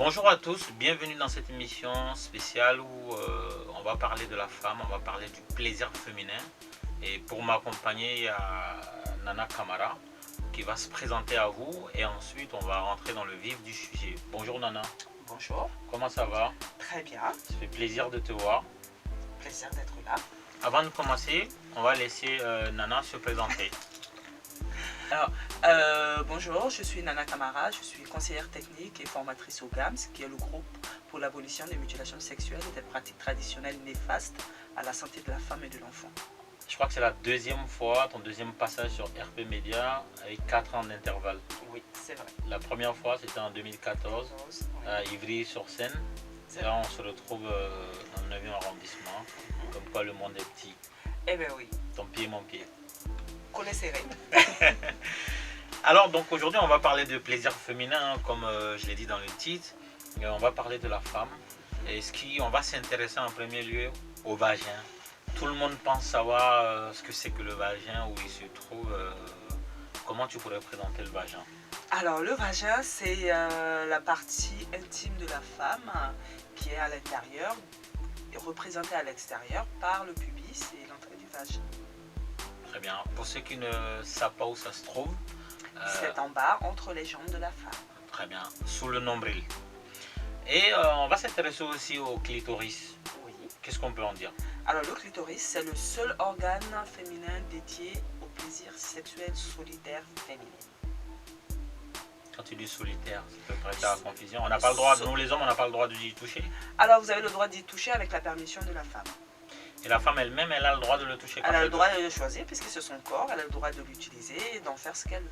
Bonjour à tous, bienvenue dans cette émission spéciale où on va parler de la femme, on va parler du plaisir féminin. Et pour m'accompagner, il y a Nana Camara qui va se présenter à vous et ensuite on va rentrer dans le vif du sujet. Bonjour Nana. Bonjour. Comment ça va? Très bien. Ça fait plaisir de te voir. Plaisir d'être là. Avant de commencer, on va laisser Nana se présenter. Alors, bonjour, je suis Nana Camara, je suis conseillère technique et formatrice au GAMS, qui est le groupe pour l'abolition des mutilations sexuelles et des pratiques traditionnelles néfastes à la santé de la femme et de l'enfant. Je crois que c'est la deuxième fois, ton deuxième passage sur RP Média avec 4 ans d'intervalle. Oui, c'est vrai. La première fois, c'était en 2014 Oui. à Ivry-sur-Seine. Là, on se retrouve dans le 9e arrondissement. Comme quoi, le monde est petit. Eh bien oui, Ton pied, mon pied. connaissez. Alors, donc aujourd'hui, on va parler de plaisir féminin, hein, comme je l'ai dit dans le titre. On va parler de la femme. Et on va s'intéresser en premier lieu au vagin. Tout le monde pense savoir ce que c'est que le vagin, où il se trouve. Comment tu pourrais présenter le vagin? Alors, le vagin, c'est la partie intime de la femme qui est à l'intérieur et représentée à l'extérieur par le pubis et l'entrée du vagin. Très bien. Pour ceux qui ne savent pas où ça se trouve. C'est en bas, entre les jambes de la femme. Très bien. Sous le nombril. Et on va s'intéresser aussi au clitoris. Oui. Qu'est-ce qu'on peut en dire? Alors, le clitoris, c'est le seul organe féminin dédié au plaisir sexuel solitaire féminin. Quand tu dis solitaire, ça peut prêter à la confusion. On n'a pas le droit, nous les hommes, on n'a pas le droit d'y toucher. Alors, vous avez le droit d'y toucher avec la permission de la femme. Et la femme elle-même, elle a le droit de le toucher quand Elle a le veut. droit de le choisir puisque c'est son corps, elle a le droit de l'utiliser et d'en faire ce qu'elle veut.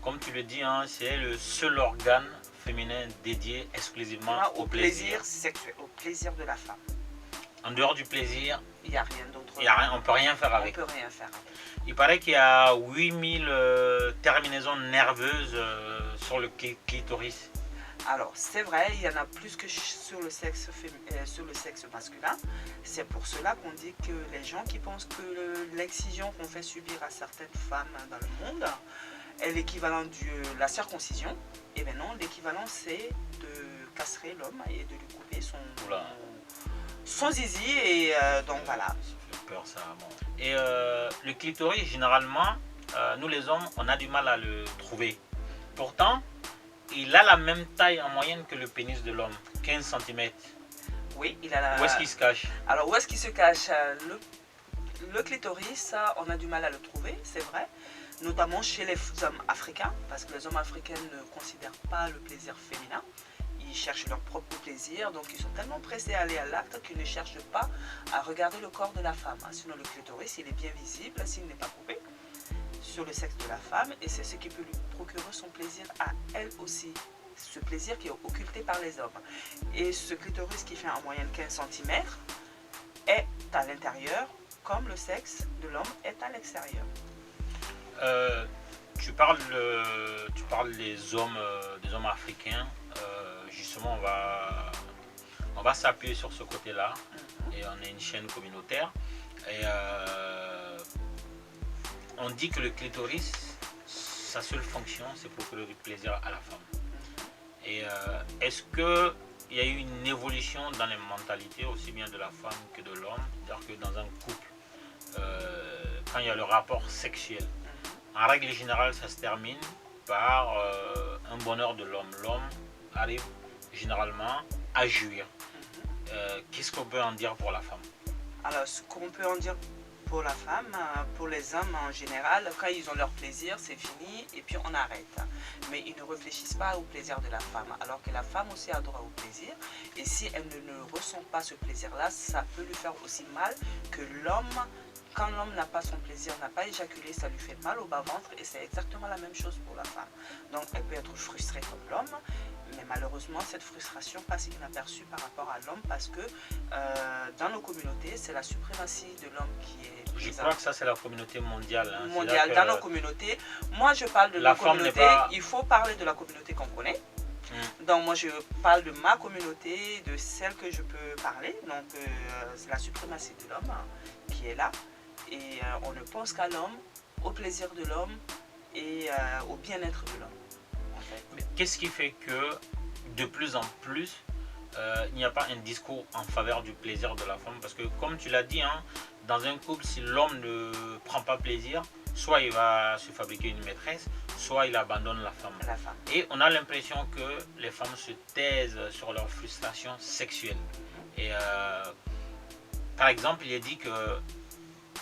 Comme tu le dis, hein, c'est le seul organe féminin dédié exclusivement au plaisir. Sexuel, au plaisir de la femme. En dehors du plaisir, Il n'y a rien d'autre. on ne peut rien faire avec. On peut rien faire avec. Il paraît qu'il y a 8000 terminaisons nerveuses sur le clitoris. Alors, c'est vrai, il y en a plus que sur le sexe masculin. C'est pour cela qu'on dit que les gens qui pensent que l'excision qu'on fait subir à certaines femmes dans le monde est l'équivalent de la circoncision, et bien non, l'équivalent c'est de castrer l'homme et de lui couper son zizi, et donc voilà. Ça fait peur ça. Bon. Et le clitoris, généralement, nous les hommes, on a du mal à le trouver. Pourtant, il a la même taille en moyenne que le pénis de l'homme, 15 cm. Oui, il a la... Où est-ce qu'il se cache? Alors, où est-ce qu'il se cache? Le clitoris, on a du mal à le trouver, c'est vrai. Notamment chez les hommes africains, parce que les hommes africains ne considèrent pas le plaisir féminin. Ils cherchent leur propre plaisir, donc ils sont tellement pressés à aller à l'acte qu'ils ne cherchent pas à regarder le corps de la femme. Sinon, le clitoris, il est bien visible s'il n'est pas coupé sur le sexe de la femme, et c'est ce qui peut lui procurer son plaisir à elle aussi, ce plaisir qui est occulté par les hommes. Et ce clitoris qui fait en moyenne 15 cm est à l'intérieur, comme le sexe de l'homme est à l'extérieur. Tu parles des hommes africains. Justement, on va s'appuyer sur ce côté-là. Et on est une chaîne communautaire. Et on dit que le clitoris, sa seule fonction, c'est procurer du plaisir à la femme. Et est-ce qu'il y a eu une évolution dans les mentalités, aussi bien de la femme que de l'homme? C'est-à-dire que dans un couple, quand il y a le rapport sexuel, en règle générale, ça se termine par un bonheur de l'homme. L'homme arrive généralement à jouir. Qu'est-ce qu'on peut en dire pour la femme? Alors, ce qu'on peut en dire pour la femme, pour les hommes en général, quand ils ont leur plaisir, c'est fini et puis on arrête. Mais ils ne réfléchissent pas au plaisir de la femme, alors que la femme aussi a droit au plaisir. Et si elle ne ressent pas ce plaisir-là, ça peut lui faire aussi mal que l'homme. Quand l'homme n'a pas son plaisir, n'a pas éjaculé, ça lui fait mal au bas-ventre, et c'est exactement la même chose pour la femme. Donc elle peut être frustrée comme l'homme, mais malheureusement cette frustration passe inaperçue par rapport à l'homme, parce que dans nos communautés, c'est la suprématie de l'homme qui est... Je crois que ça c'est la communauté mondiale. Hein. Mondiale, dans nos communautés. Moi je parle de la communauté, il faut parler de la communauté qu'on connaît. Donc moi je parle de ma communauté, de celle que je peux parler. Donc c'est la suprématie de l'homme qui est là. Et on ne pense qu'à l'homme, au plaisir de l'homme et au bien-être de l'homme. En fait. Mais qu'est-ce qui fait que de plus en plus, il n'y a pas un discours en faveur du plaisir de la femme. Parce que comme tu l'as dit, hein, dans un couple, si l'homme ne prend pas plaisir, soit il va se fabriquer une maîtresse, soit il abandonne la femme. Et on a l'impression que les femmes se taisent sur leur frustration sexuelle. Et par exemple, il est dit que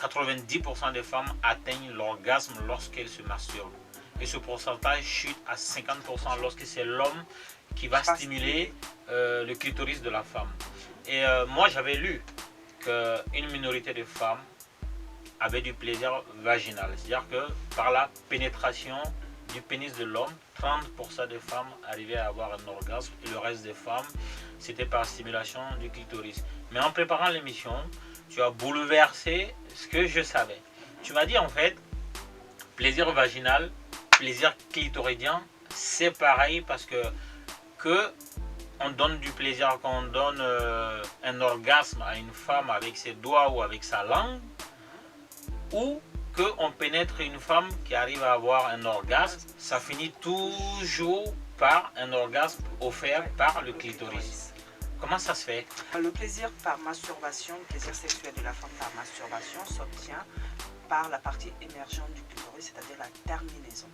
90% des femmes atteignent l'orgasme lorsqu'elles se masturbent. Et ce pourcentage chute à 50% lorsque c'est l'homme qui va stimuler le clitoris de la femme. Et moi, j'avais lu qu'une minorité de femmes avaient du plaisir vaginal. C'est-à-dire que par la pénétration du pénis de l'homme, 30% des femmes arrivaient à avoir un orgasme et le reste des femmes, c'était par stimulation du clitoris. Mais en préparant l'émission, tu as bouleversé ce que je savais. Tu m'as dit en fait, plaisir vaginal, plaisir clitoridien, c'est pareil parce que on donne du plaisir quand on donne un orgasme à une femme avec ses doigts ou avec sa langue, ou qu'on pénètre une femme qui arrive à avoir un orgasme, ça finit toujours par un orgasme offert par le clitoris. Comment ça se fait? Le plaisir par masturbation, le plaisir sexuel de la femme par masturbation s'obtient par la partie émergente du clitoris, c'est-à-dire la terminaison.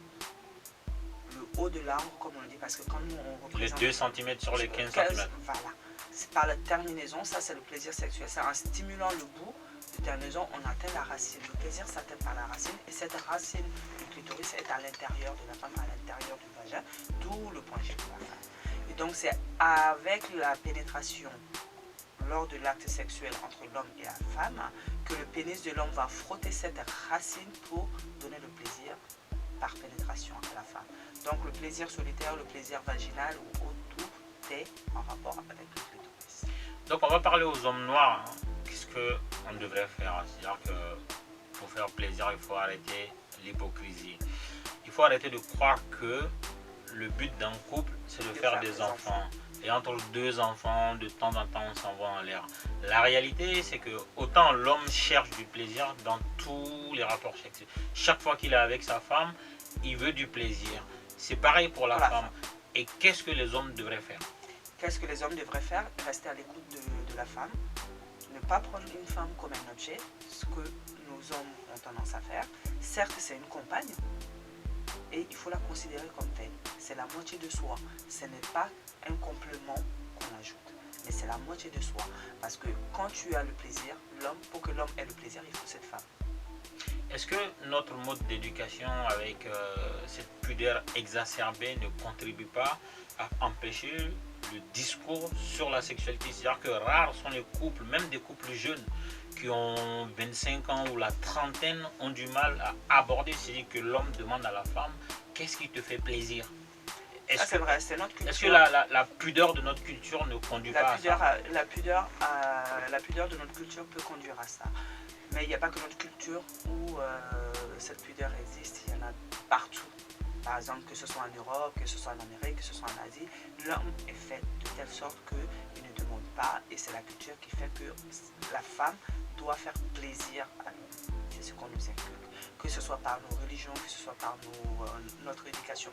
Le haut de l'arbre, comme on le dit, parce que quand nous on représente... Les 2 cm sur les 15 cm. Voilà. C'est par la terminaison, ça c'est le plaisir sexuel. C'est en stimulant le bout de terminaison, on atteint la racine. Le plaisir s'atteint par la racine et cette racine du clitoris est à l'intérieur de la femme, à l'intérieur du vagin, d'où le point G de la femme. Et donc c'est avec la pénétration lors de l'acte sexuel entre l'homme et la femme que le pénis de l'homme va frotter cette racine pour donner le plaisir par pénétration à la femme. Donc le plaisir solitaire, le plaisir vaginal ou tout est en rapport avec le clitoris. Donc on va parler aux hommes noirs. Qu'est-ce qu'on devrait faire? C'est-à-dire que pour faire plaisir, il faut arrêter l'hypocrisie. Il faut arrêter de croire que le but d'un couple, c'est de faire des enfants. Et entre 2 enfants, de temps en temps, on s'envoie en l'air. La réalité, c'est que autant l'homme cherche du plaisir dans tous les rapports sexuels. Chaque fois qu'il est avec sa femme, il veut du plaisir. C'est pareil pour la femme. Et qu'est-ce que les hommes devraient faire? Qu'est-ce que les hommes devraient faire? Rester à l'écoute de la femme. Ne pas prendre une femme comme un objet, ce que nos hommes ont tendance à faire. Certes, c'est une compagne, et il faut la considérer comme telle. C'est la moitié de soi. Ce n'est pas un complément qu'on ajoute, mais c'est la moitié de soi. Parce que quand tu as le plaisir, l'homme, pour que l'homme ait le plaisir, il faut cette femme. Est-ce que notre mode d'éducation avec cette pudeur exacerbée ne contribue pas à empêcher le discours sur la sexualité? C'est-à-dire que rares sont les couples, même des couples jeunes qui ont 25 ans ou la trentaine, ont du mal à aborder. C'est-à-dire que l'homme demande à la femme, qu'est-ce qui te fait plaisir? C'est vrai, c'est notre culture. Est-ce que la pudeur de notre culture ne conduit pas à ça? La pudeur de notre culture peut conduire à ça. Mais il n'y a pas que notre culture où cette pudeur existe, il y en a partout. Par exemple, que ce soit en Europe, que ce soit en Amérique, que ce soit en Asie, l'homme est fait de telle sorte qu'il ne demande pas, et c'est la culture qui fait que la femme doit faire plaisir à l'homme. C'est ce qu'on nous inculque. Que ce soit par nos religions, que ce soit par notre éducation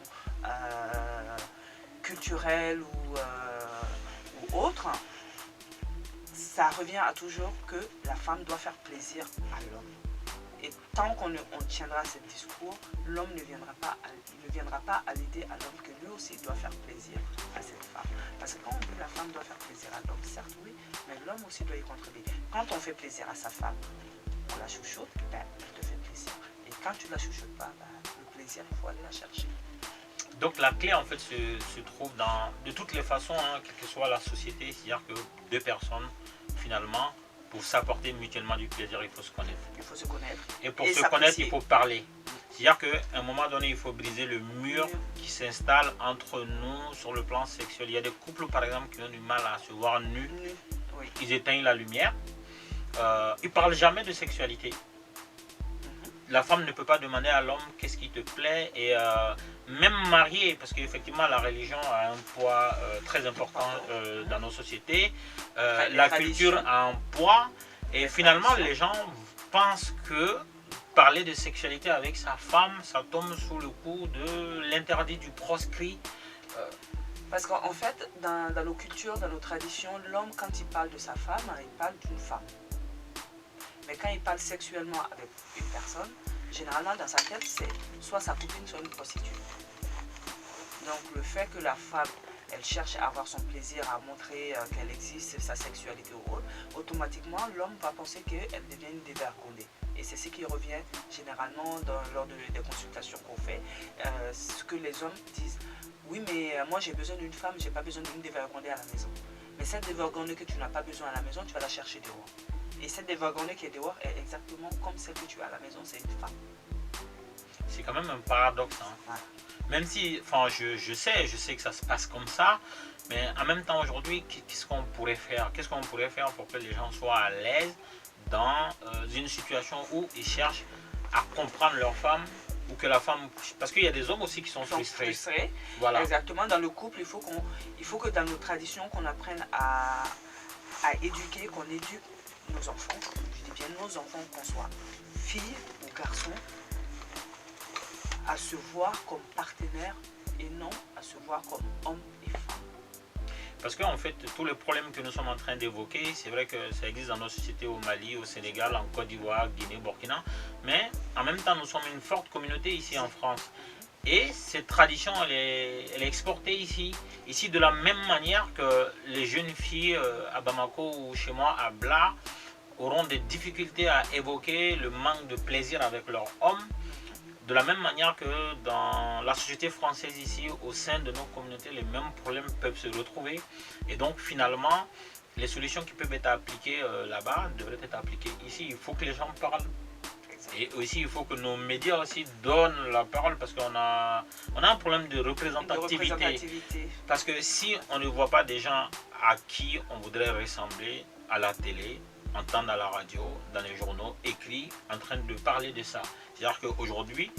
culturelle ou autre, ça revient à toujours que la femme doit faire plaisir à l'homme. Et tant qu'on tiendra ce discours, l'homme ne viendra pas à l'idée à l'homme que lui aussi doit faire plaisir à cette femme. Parce que quand on dit la femme doit faire plaisir à l'homme, certes oui, mais l'homme aussi doit y contribuer. Quand on fait plaisir à sa femme, on la chouchoute, ben, elle te fait plaisir. Et quand tu ne la chouchoutes pas, ben, le plaisir, il faut aller la chercher. Donc la clé en fait se trouve de toutes les façons, hein, quelle que soit la société, c'est-à-dire que 2 personnes finalement, pour s'apporter mutuellement du plaisir, il faut se connaître. Il faut se connaître. Et pour se connaître, il faut parler. C'est-à-dire qu'à un moment donné, il faut briser le mur qui s'installe entre nous sur le plan sexuel. Il y a des couples par exemple qui ont du mal à se voir nus. Oui. Ils éteignent la lumière. Ils ne parlent jamais de sexualité. La femme ne peut pas demander à l'homme qu'est-ce qui te plaît, et même marié, parce qu'effectivement la religion a un poids très important dans nos sociétés, la culture a un poids, et finalement les gens pensent que parler de sexualité avec sa femme, ça tombe sous le coup de l'interdit, du proscrit. Parce qu'en fait, dans nos cultures, dans nos traditions, l'homme, quand il parle de sa femme, il parle d'une femme. Mais quand il parle sexuellement avec une personne, généralement dans sa tête, c'est soit sa copine, soit une prostituée. Donc le fait que la femme, elle cherche à avoir son plaisir, à montrer qu'elle existe, sa sexualité ou autre, automatiquement l'homme va penser qu'elle devient une dévergondée. Et c'est ce qui revient généralement lors des consultations qu'on fait, ce que les hommes disent. Oui, mais moi j'ai besoin d'une femme, j'ai pas besoin d'une dévergondée à la maison. Mais cette dévergondée que tu n'as pas besoin à la maison, tu vas la chercher dehors. Et cette dévergondée qui est dehors est exactement comme celle que tu as à la maison, c'est une femme. C'est quand même un paradoxe. Hein. Voilà. Même si, enfin, je sais que ça se passe comme ça, mais en même temps aujourd'hui, qu'est-ce qu'on pourrait faire? Qu'est-ce qu'on pourrait faire pour que les gens soient à l'aise dans une situation où ils cherchent à comprendre leur femme ou que la femme... Parce qu'il y a des hommes aussi qui sont frustrés. Voilà. Exactement. Dans le couple, il faut que dans nos traditions, qu'on apprenne à éduquer, qu'on éduque nos enfants. Je dis bien nos enfants, qu'on soit filles ou garçons, à se voir comme partenaires et non à se voir comme hommes et femmes. Parce qu'en fait, tous les problèmes que nous sommes en train d'évoquer, c'est vrai que ça existe dans nos sociétés au Mali, au Sénégal, en Côte d'Ivoire, Guinée, Burkina, mais en même temps, nous sommes une forte communauté ici en France. Et cette tradition, elle est exportée ici. Ici, de la même manière que les jeunes filles à Bamako ou chez moi à Bla auront des difficultés à évoquer le manque de plaisir avec leur homme. De la même manière que dans la société française ici, au sein de nos communautés, les mêmes problèmes peuvent se retrouver. Et donc finalement, les solutions qui peuvent être appliquées là-bas devraient être appliquées ici. Il faut que les gens parlent. Et aussi, il faut que nos médias aussi donnent la parole parce qu'on a un problème de représentativité. Parce que si on ne voit pas des gens à qui on voudrait ressembler à la télé, entendre à la radio, dans les journaux, écrits, en train de parler de ça. C'est-à-dire qu'aujourd'hui,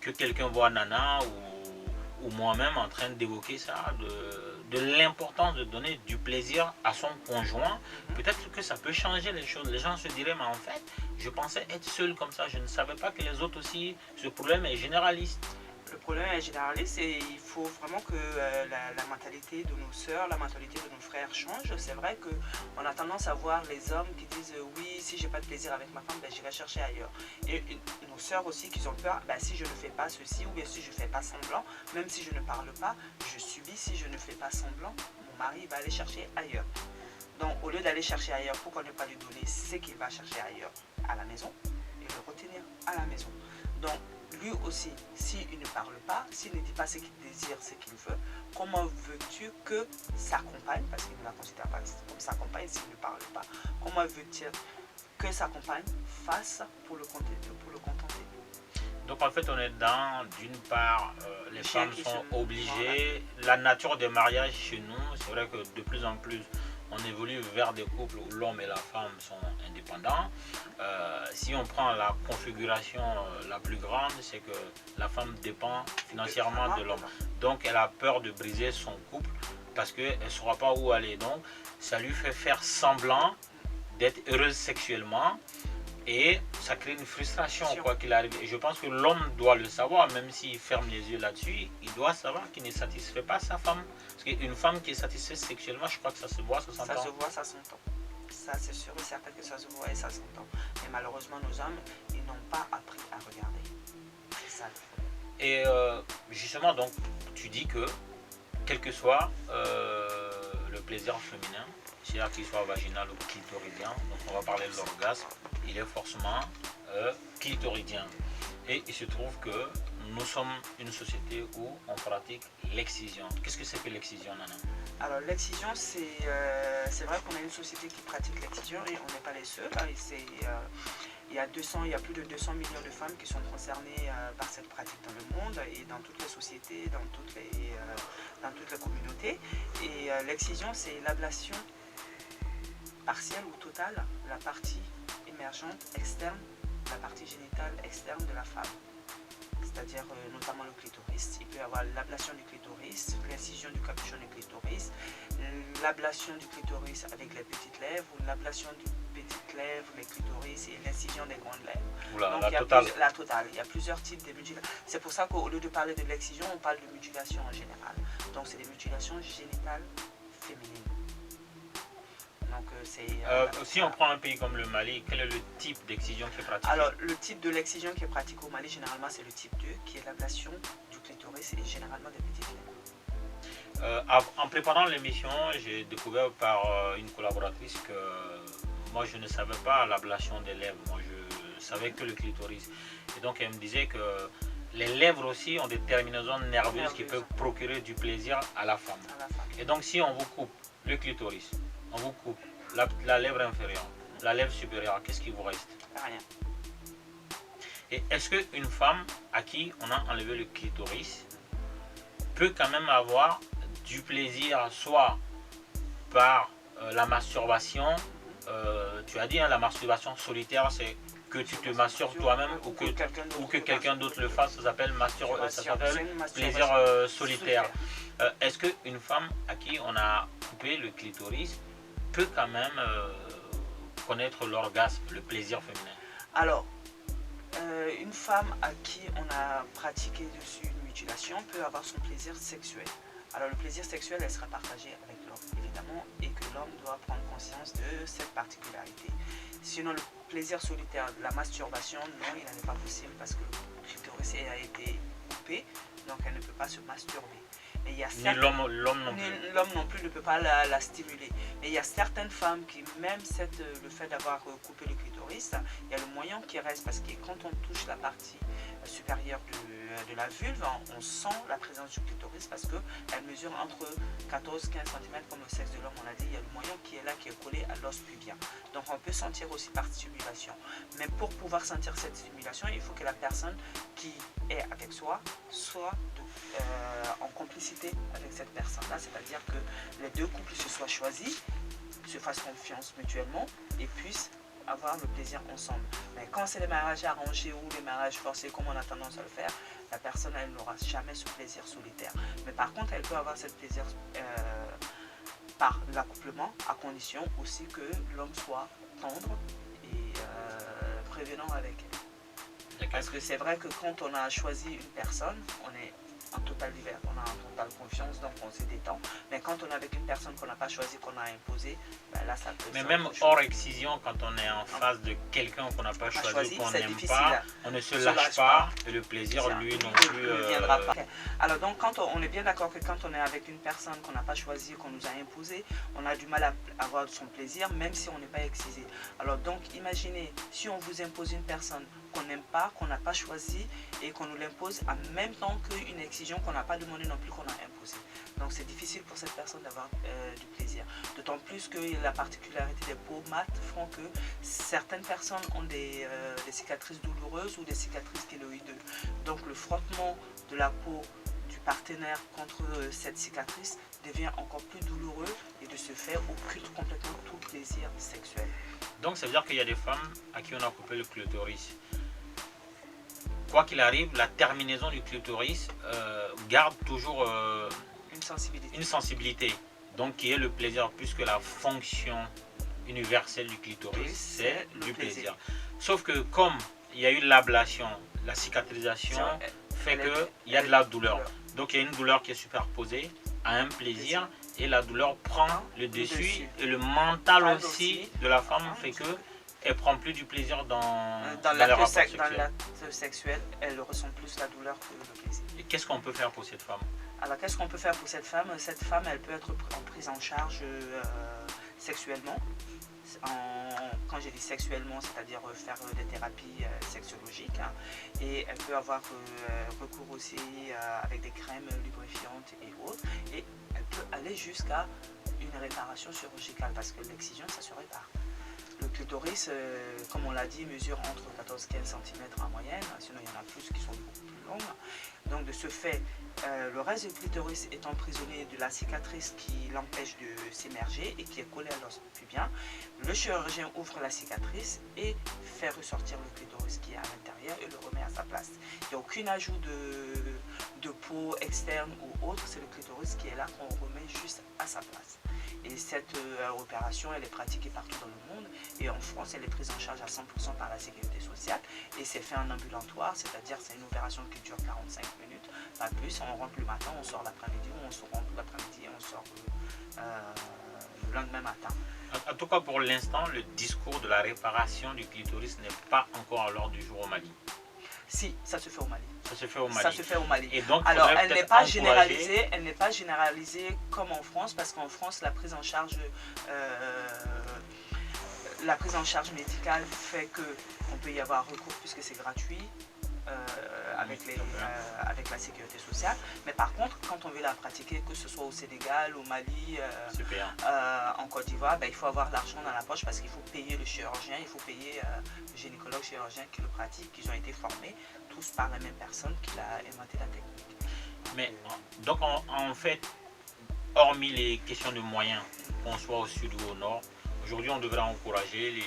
que quelqu'un voit Nana ou moi-même en train d'évoquer ça, de l'importance de donner du plaisir à son conjoint, peut-être que ça peut changer les choses. Les gens se diraient, mais en fait, je pensais être seul comme ça, je ne savais pas que les autres aussi, ce problème est généraliste. Le problème est généraliste et il faut vraiment que la mentalité de nos sœurs, la mentalité de nos frères change. C'est vrai qu'on a tendance à voir les hommes qui disent oui, si j'ai pas de plaisir avec ma femme, ben, j'irai chercher ailleurs. Et nos sœurs aussi qui ont peur, ben, si je ne fais pas ceci ou bien si je ne fais pas semblant, même si je ne parle pas, je subis. Si je ne fais pas semblant, mon mari va aller chercher ailleurs. Donc au lieu d'aller chercher ailleurs, pourquoi ne pas lui donner ce qu'il va chercher ailleurs à la maison et le retenir à la maison. Donc lui aussi, s'il ne parle pas, s'il ne dit pas ce qu'il désire, ce qu'il veut, comment veux-tu que sa compagne, parce qu'il ne la considère pas comme sa compagne s'il ne parle pas, comment veux-tu que sa compagne fasse pour le contenter? Donc en fait, on est dans, d'une part, les femmes sont obligées, la nature des mariages chez nous, c'est vrai que de plus en plus, on évolue vers des couples où l'homme et la femme sont indépendants. Si on prend la configuration la plus grande, c'est que la femme dépend financièrement de l'homme. Donc elle a peur de briser son couple parce qu'elle ne saura pas où aller. Donc ça lui fait faire semblant d'être heureuse sexuellement et ça crée une frustration quoi qu'il arrive. Et je pense que l'homme doit le savoir, même s'il ferme les yeux là-dessus, il doit savoir qu'il ne satisfait pas sa femme. Parce qu'une femme qui est satisfaite sexuellement, je crois que ça se voit, ça s'entend. Ça se voit, ça s'entend. Ça c'est sûr et certain que ça se voit et ça s'entend. Mais malheureusement nos hommes, ils n'ont pas appris à regarder. C'est ça le problème. Et justement, donc, tu dis que quel que soit le plaisir féminin, c'est-à-dire qu'il soit vaginal ou clitoridien, donc on va parler de l'orgasme, il est forcément clitoridien. Et il se trouve que nous sommes une société où on pratique l'excision. Qu'est-ce que c'est que l'excision, Nana? Alors l'excision, c'est vrai qu'on a une société qui pratique l'excision et on n'est pas les seuls. Il y a plus de 200 millions de femmes qui sont concernées par cette pratique dans le monde et dans toutes les sociétés, dans toutes les communautés. Et l'excision, c'est l'ablation partielle ou totale, la partie émergente externe, la partie génitale externe de la femme. C'est-à-dire notamment le clitoris. Il peut y avoir l'ablation du clitoris, l'incision du capuchon du clitoris, l'ablation du clitoris avec les petites lèvres ou l'ablation du petites lèvres, les clitoris et l'incision des grandes lèvres. Oula, donc la totale. Il y a plusieurs types de mutilations. C'est pour ça qu'au lieu de parler de l'excision, on parle de mutilation en général. Donc c'est des mutilations génitales féminines. Donc c'est... si on prend un pays comme le Mali, quel est le type d'excision qui est pratiqué? Alors le type de l'excision qui est pratiquée au Mali, généralement c'est le type 2, qui est l'ablation du clitoris et généralement des petites lèvres. En préparant l'émission, j'ai découvert par une collaboratrice que moi je ne savais pas l'ablation des lèvres, moi je savais que le clitoris. Et donc elle me disait que les lèvres aussi ont des terminaisons nerveuses qui peuvent procurer du plaisir à la femme. Et donc si on vous coupe le clitoris, on vous coupe la lèvre inférieure, la lèvre supérieure, qu'est-ce qui vous reste? Rien. Et est-ce qu'une femme à qui on a enlevé le clitoris peut quand même avoir du plaisir, soit par la masturbation, tu as dit la masturbation solitaire, c'est que tu te masturbes toi-même ou que quelqu'un d'autre le fasse, ça s'appelle plaisir solitaire. Est-ce qu'une femme à qui on a coupé le clitoris peut quand même connaître l'orgasme, le plaisir féminin? Alors, une femme à qui on a pratiqué dessus une mutilation peut avoir son plaisir sexuel. Alors le plaisir sexuel, elle sera partagée avec l'homme, évidemment, et que l'homme doit prendre conscience de cette particularité. Sinon, le plaisir solitaire, la masturbation, non, il n'est pas possible parce que le clitoris a été coupé, donc elle ne peut pas se masturber. Mais il y a ni l'homme non plus. L'homme non plus ne peut pas la stimuler. Mais il y a certaines femmes qui, même le fait d'avoir coupé le clitoris, il y a le moyen qui reste parce que quand on touche la partie supérieure de la vulve, on sent la présence du clitoris parce qu'elle mesure entre 14 et 15 cm comme le sexe de l'homme. On a dit, il y a le moyen qui est là, qui est collé à l'os pubien. Donc on peut sentir aussi par stimulation. Mais pour pouvoir sentir cette stimulation, il faut que la personne qui est avec soi soit en complicité avec cette personne-là, c'est-à-dire que les deux couples se soient choisis, se fassent confiance mutuellement et puissent avoir le plaisir ensemble. Mais quand c'est les mariages arrangés ou les mariages forcés, comme on a tendance à le faire, la personne, elle n'aura jamais ce plaisir solitaire. Mais par contre, elle peut avoir ce plaisir par l'accouplement, à condition aussi que l'homme soit tendre et prévenant avec elle. Parce que c'est vrai que quand on a choisi une personne, on est en totale liberté, on a en totale confiance, donc on se détend. Mais quand on est avec une personne qu'on n'a pas choisi, qu'on a imposé, ben là ça peut... Mais même hors excision, quand on est en face de quelqu'un qu'on n'a pas choisi, qu'on n'aime pas, on ne se lâche pas, et le plaisir, lui non plus... ne viendra pas. Alors donc, quand on est bien d'accord que quand on est avec une personne qu'on n'a pas choisi, qu'on nous a imposé, on a du mal à avoir son plaisir, même si on n'est pas excisé. Alors donc, imaginez, si on vous impose une personne qu'on n'aime pas, qu'on n'a pas choisi et qu'on nous l'impose en même temps qu'une excision qu'on n'a pas demandé non plus, qu'on a imposée. Donc c'est difficile pour cette personne d'avoir du plaisir. D'autant plus que la particularité des peaux mates font que certaines personnes ont des cicatrices douloureuses ou des cicatrices kéloïdeuses. Donc le frottement de la peau du partenaire contre cette cicatrice devient encore plus douloureux et de ce fait occulte complètement tout plaisir sexuel. Donc ça veut dire qu'il y a des femmes à qui on a coupé le clitoris. Quoi qu'il arrive, la terminaison du clitoris garde toujours une sensibilité. Donc qui est le plaisir, puisque la fonction universelle du clitoris, c'est du plaisir. Sauf que comme il y a eu l'ablation, la cicatrisation fait qu'il y a de la douleur. Donc il y a une douleur qui est superposée à un plaisir et la douleur prend le dessus et le mental aussi de la femme fait que elle prend plus du plaisir dans l'acte sexuel, elle ressent plus la douleur que le plaisir. Et qu'est-ce qu'on peut faire pour cette femme? Alors qu'est-ce qu'on peut faire pour cette femme? Cette femme, elle peut être prise en charge sexuellement. Quand je dis sexuellement, c'est-à-dire faire des thérapies sexologiques, hein, et elle peut avoir recours aussi avec des crèmes lubrifiantes et autres, et elle peut aller jusqu'à une réparation chirurgicale parce que l'excision, ça se répare. Le clitoris, comme on l'a dit, mesure entre 14 et 15 cm en moyenne, sinon il y en a plus qui sont beaucoup plus longues. Donc de ce fait, le reste du clitoris est emprisonné de la cicatrice qui l'empêche de s'émerger et qui est collée à l'os pubien. Le chirurgien ouvre la cicatrice et fait ressortir le clitoris qui est à l'intérieur et le remet à sa place. Il n'y a aucun ajout de peau externe ou autre, c'est le clitoris qui est là qu'on remet juste à sa place. Et cette opération, elle est pratiquée partout dans le monde. Et en France, elle est prise en charge à 100% par la sécurité sociale. Et c'est fait en ambulatoire, c'est-à-dire c'est une opération qui dure 45 minutes, pas plus. On rentre le matin, on sort l'après-midi, ou on se rentre l'après-midi et on sort le lendemain matin. En tout cas, pour l'instant, le discours de la réparation du clitoris n'est pas encore à l'ordre du jour au Mali. Si, ça se fait au Mali. Ça se fait au Mali. Ça se fait au Mali. Et donc, alors, elle n'est pas généralisée. Elle n'est pas généralisée comme en France, parce qu'en France, la prise en charge médicale fait qu'on peut y avoir recours puisque c'est gratuit. Avec la sécurité sociale, mais par contre quand on veut la pratiquer, que ce soit au Sénégal, au Mali, en Côte d'Ivoire, il faut avoir l'argent dans la poche parce qu'il faut payer le chirurgien, il faut payer le gynécologue chirurgien qui le pratique, qui ont été formés tous par la même personne qui a inventé la technique. Mais donc en fait, hormis les questions de moyens, qu'on soit au sud ou au nord, aujourd'hui on devrait encourager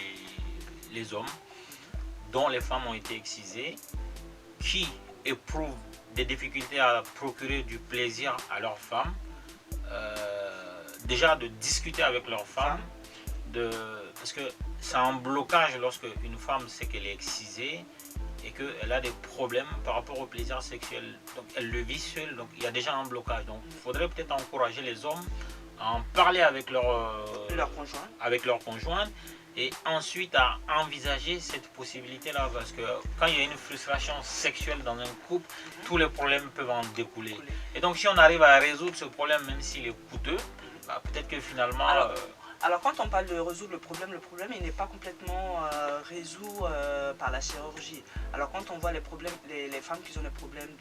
les hommes dont les femmes ont été excisées, qui éprouvent des difficultés à procurer du plaisir à leurs femmes, déjà de discuter avec leurs femmes, parce que c'est un blocage lorsque une femme sait qu'elle est excisée et qu'elle a des problèmes par rapport au plaisir sexuel. Donc elle le vit seule, donc il y a déjà un blocage. Donc il faudrait peut-être encourager les hommes à en parler avec leur conjoint. Et ensuite à envisager cette possibilité-là, parce que quand il y a une frustration sexuelle dans un couple, tous les problèmes peuvent en découler. Et donc si on arrive à résoudre ce problème, même s'il est coûteux, peut-être que finalement... Alors quand on parle de résoudre le problème il n'est pas complètement résolu par la chirurgie. Alors quand on voit les femmes qui ont des problèmes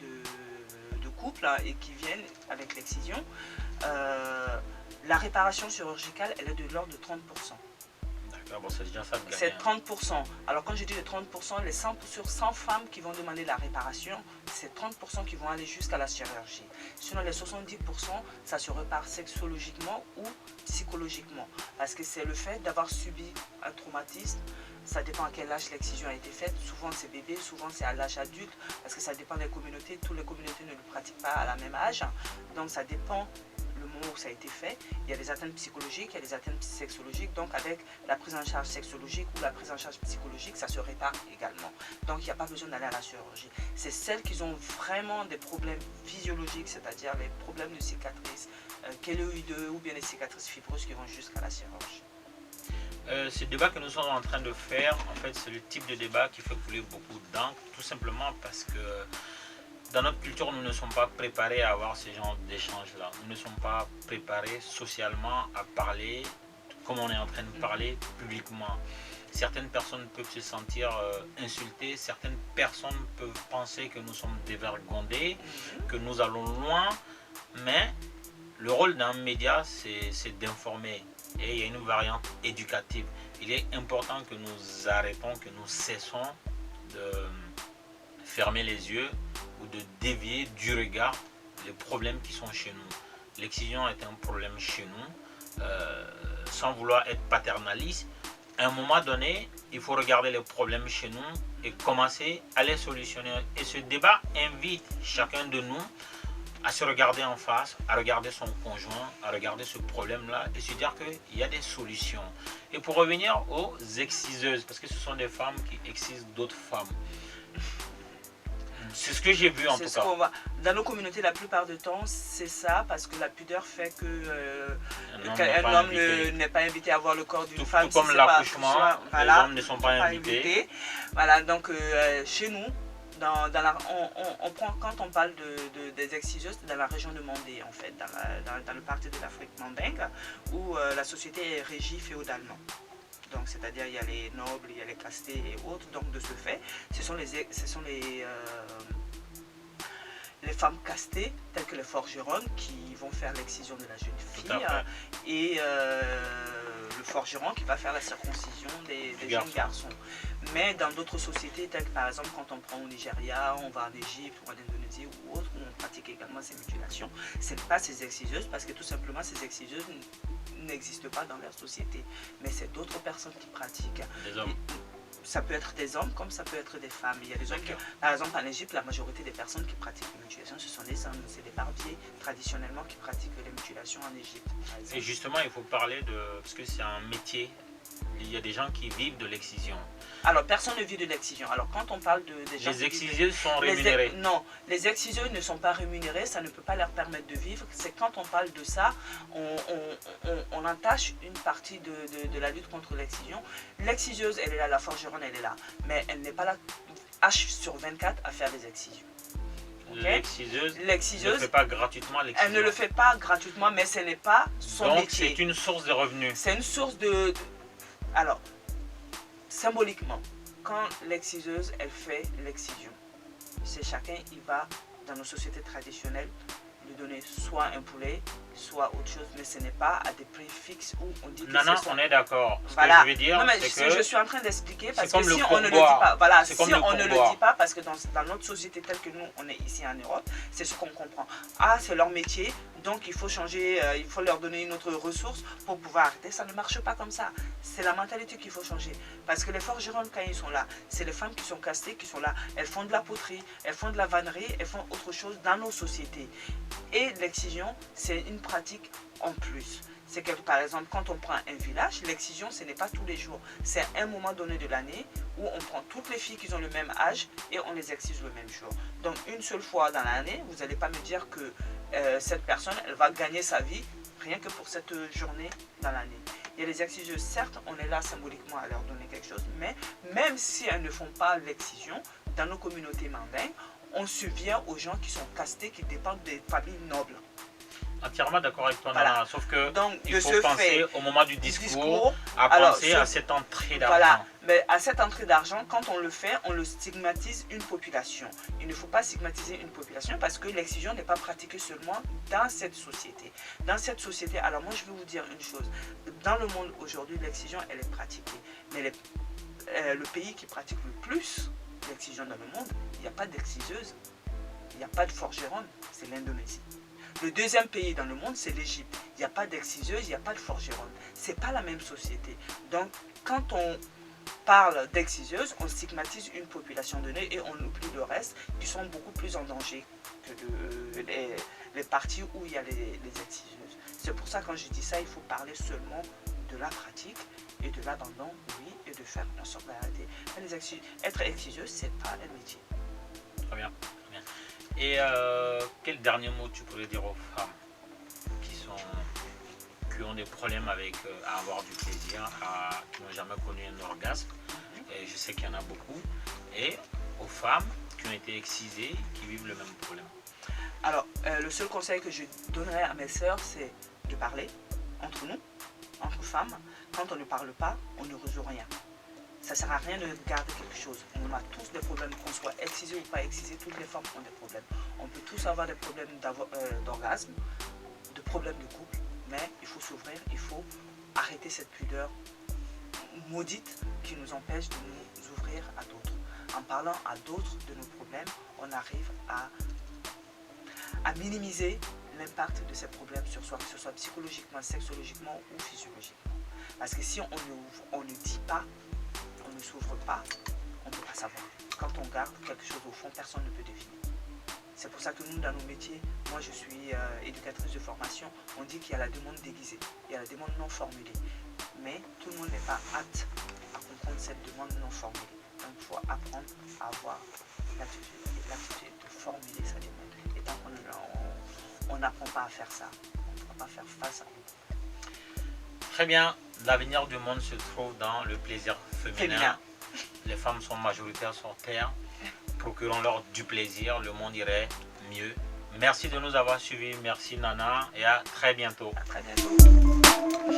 de couple et qui viennent avec l'excision, la réparation chirurgicale, elle est de l'ordre de 30%. Bon, c'est déjà ça de gagner. C'est 30%. Alors quand je dis les 30%, les 100 sur 100 femmes qui vont demander la réparation, c'est 30% qui vont aller jusqu'à la chirurgie. Sinon les 70%, ça se repart sexologiquement ou psychologiquement. Parce que c'est le fait d'avoir subi un traumatisme. Ça dépend à quel âge l'excision a été faite. Souvent c'est bébé, souvent c'est à l'âge adulte. Parce que ça dépend des communautés. Toutes les communautés ne le pratiquent pas à la même âge. Donc ça dépend le moment où ça a été fait. Il y a des atteintes psychologiques, il y a des atteintes sexologiques. Donc avec la prise en charge sexologique ou la prise en charge psychologique, ça se répare également. Donc il n'y a pas besoin d'aller à la chirurgie. C'est celles qui ont vraiment des problèmes physiologiques, c'est-à-dire les problèmes de cicatrices, kéloïdeux ou bien les cicatrices fibreuses qui vont jusqu'à la chirurgie. Ce débat que nous sommes en train de faire, en fait, c'est le type de débat qui fait couler beaucoup d'encre, tout simplement parce que dans notre culture, nous ne sommes pas préparés à avoir ce genre d'échange-là. Nous ne sommes pas préparés socialement à parler comme on est en train de parler publiquement. Certaines personnes peuvent se sentir insultées, certaines personnes peuvent penser que nous sommes dévergondés, que nous allons loin, mais le rôle d'un média, c'est d'informer. Et il y a une variante éducative. Il est important que nous arrêtons, que nous cessons de fermer les yeux ou de dévier du regard les problèmes qui sont chez nous. L'excision est un problème chez nous, sans vouloir être paternaliste. À un moment donné, il faut regarder les problèmes chez nous et commencer à les solutionner. Et ce débat invite chacun de nous à se regarder en face, à regarder son conjoint, à regarder ce problème-là et se dire qu'il y a des solutions. Et pour revenir aux exciseuses, parce que ce sont des femmes qui excisent d'autres femmes. C'est ce que j'ai vu en tout cas. Dans nos communautés, la plupart du temps, c'est ça, parce que la pudeur fait qu'un homme n'est pas invité à voir le corps d'une femme. Tout comme l'accouchement, les hommes ne sont pas invités. Voilà, donc chez nous, quand on parle des exciseuses, c'est dans la région de Mandé, en fait, dans le parti de l'Afrique Mandingue, où la société est régie féodalement. Donc, c'est-à-dire, il y a les nobles, il y a les castés et autres. Donc, de ce fait, ce sont les femmes castées, telles que les forgeronnes, qui vont faire l'excision de la jeune fille. Et le forgeron qui va faire la circoncision des jeunes garçons. Mais dans d'autres sociétés, telles que par exemple, quand on prend au Nigeria, on va en Égypte ou en Indonésie ou autre, où on pratique également ces mutilations, ce n'est pas ces exciseuses, parce que tout simplement, ces exciseuses n'existent pas dans leur société, mais c'est d'autres personnes qui pratiquent. Des hommes. ça peut être des hommes comme ça peut être des femmes. Il y a des hommes qui, par exemple en Égypte, la majorité des personnes qui pratiquent les mutilations, ce sont des hommes. C'est des barbiers traditionnellement qui pratiquent les mutilations en Égypte. Et justement, il faut parler de... Parce que c'est un métier, il y a des gens qui vivent de l'excision. Alors, personne ne vit de l'excision. Alors, quand on parle des gens... Les exciseurs sont rémunérés. Non, les exciseurs ne sont pas rémunérés, ça ne peut pas leur permettre de vivre. C'est quand on parle de ça, on entache une partie de la lutte contre l'excision. L'exciseuse, elle est là, la forgeronne, elle est là. Mais elle n'est pas là H/24 à faire des excisions. Okay? L'exciseuse ne fait pas gratuitement l'excision. Elle ne le fait pas gratuitement, mais ce n'est pas son métier. Donc, c'est une source de revenus. C'est une source de... Alors, symboliquement, quand l'exciseuse, elle fait l'excision, c'est chacun, il va dans nos sociétés traditionnelles lui donner soit un poulet, soit autre chose, mais ce n'est pas à des prix fixes où on dit que non, on est d'accord. Voilà. Ce que je veux dire, non, mais c'est que je suis en train d'expliquer parce que si on ne le dit pas, voilà, si on ne le dit pas, parce que dans notre société telle que nous, on est ici en Europe, c'est ce qu'on comprend. Ah, c'est leur métier, donc il faut changer, il faut leur donner une autre ressource pour pouvoir arrêter. Ça ne marche pas comme ça. C'est la mentalité qu'il faut changer. Parce que les forgerons, quand ils sont là, c'est les femmes qui sont castées, qui sont là. Elles font de la poterie, elles font de la vannerie, elles font autre chose dans nos sociétés. Et l'excision, c'est une pratique en plus. C'est que par exemple, quand on prend un village, l'excision, ce n'est pas tous les jours. C'est un moment donné de l'année où on prend toutes les filles qui ont le même âge et on les excise le même jour. Donc une seule fois dans l'année, vous n'allez pas me dire que cette personne, elle va gagner sa vie rien que pour cette journée dans l'année. Il y a les exciseuses, certes, on est là symboliquement à leur donner quelque chose, mais même si elles ne font pas l'excision, dans nos communautés mandingues, on subvient aux gens qui sont castés, qui dépendent des familles nobles. Entièrement d'accord avec toi, voilà. Nana, sauf que donc, il faut penser au moment du discours à penser à cette entrée d'argent. Voilà, mais à cette entrée d'argent, quand on le fait, on le stigmatise une population. Il ne faut pas stigmatiser une population parce que l'excision n'est pas pratiquée seulement dans cette société. Dans cette société, alors moi je vais vous dire une chose, dans le monde aujourd'hui, l'excision elle est pratiquée, mais le pays qui pratique le plus l'excision dans le monde, il n'y a pas d'exciseuse, il n'y a pas de forgeronne, c'est l'Indonésie. Le deuxième pays dans le monde, c'est l'Égypte. Il n'y a pas d'exciseuse, il n'y a pas de forgeronne. Ce n'est pas la même société. Donc, quand on parle d'exciseuse, on stigmatise une population donnée et on oublie le reste qui sont beaucoup plus en danger que les parties où il y a les exciseuses. C'est pour ça que quand je dis ça, il faut parler seulement de la pratique et de l'abandon, oui, et de faire en sorte d'arrêter. Être exciseuse, ce n'est pas un métier. Très bien. Et quel dernier mot tu pourrais dire aux femmes qui ont des problèmes avec à avoir du plaisir, qui n'ont jamais connu un orgasme, et je sais qu'il y en a beaucoup, et aux femmes qui ont été excisées, qui vivent le même problème? Alors, le seul conseil que je donnerais à mes sœurs, c'est de parler entre nous, entre femmes. Quand on ne parle pas, on ne résout rien. Ça ne sert à rien de garder quelque chose. On a tous des problèmes, qu'on soit excisé ou pas excisé, toutes les femmes ont des problèmes. On peut tous avoir des problèmes d'orgasme, de problèmes de couple, mais il faut s'ouvrir, il faut arrêter cette pudeur maudite qui nous empêche de nous ouvrir à d'autres. En parlant à d'autres de nos problèmes, on arrive à minimiser l'impact de ces problèmes sur soi, que ce soit psychologiquement, sexologiquement ou physiologiquement. Parce que si on ne dit pas, on ne s'ouvre pas, on ne peut pas savoir. Quand on garde quelque chose au fond, personne ne peut deviner. C'est pour ça que nous, dans nos métiers, moi je suis éducatrice de formation, on dit qu'il y a la demande déguisée, il y a la demande non formulée. Mais tout le monde n'est pas apte à comprendre cette demande non formulée. Donc il faut apprendre à avoir l'attitude de formuler sa demande. Et tant qu'on n'apprend pas à faire ça, on ne pourra pas faire face à nous. Très bien, l'avenir du monde se trouve dans le plaisir féminin. Les femmes sont majoritaires sur Terre. Procurons-leur du plaisir, le monde irait mieux. Merci de nous avoir suivis, merci Nana et à très bientôt. À très bientôt.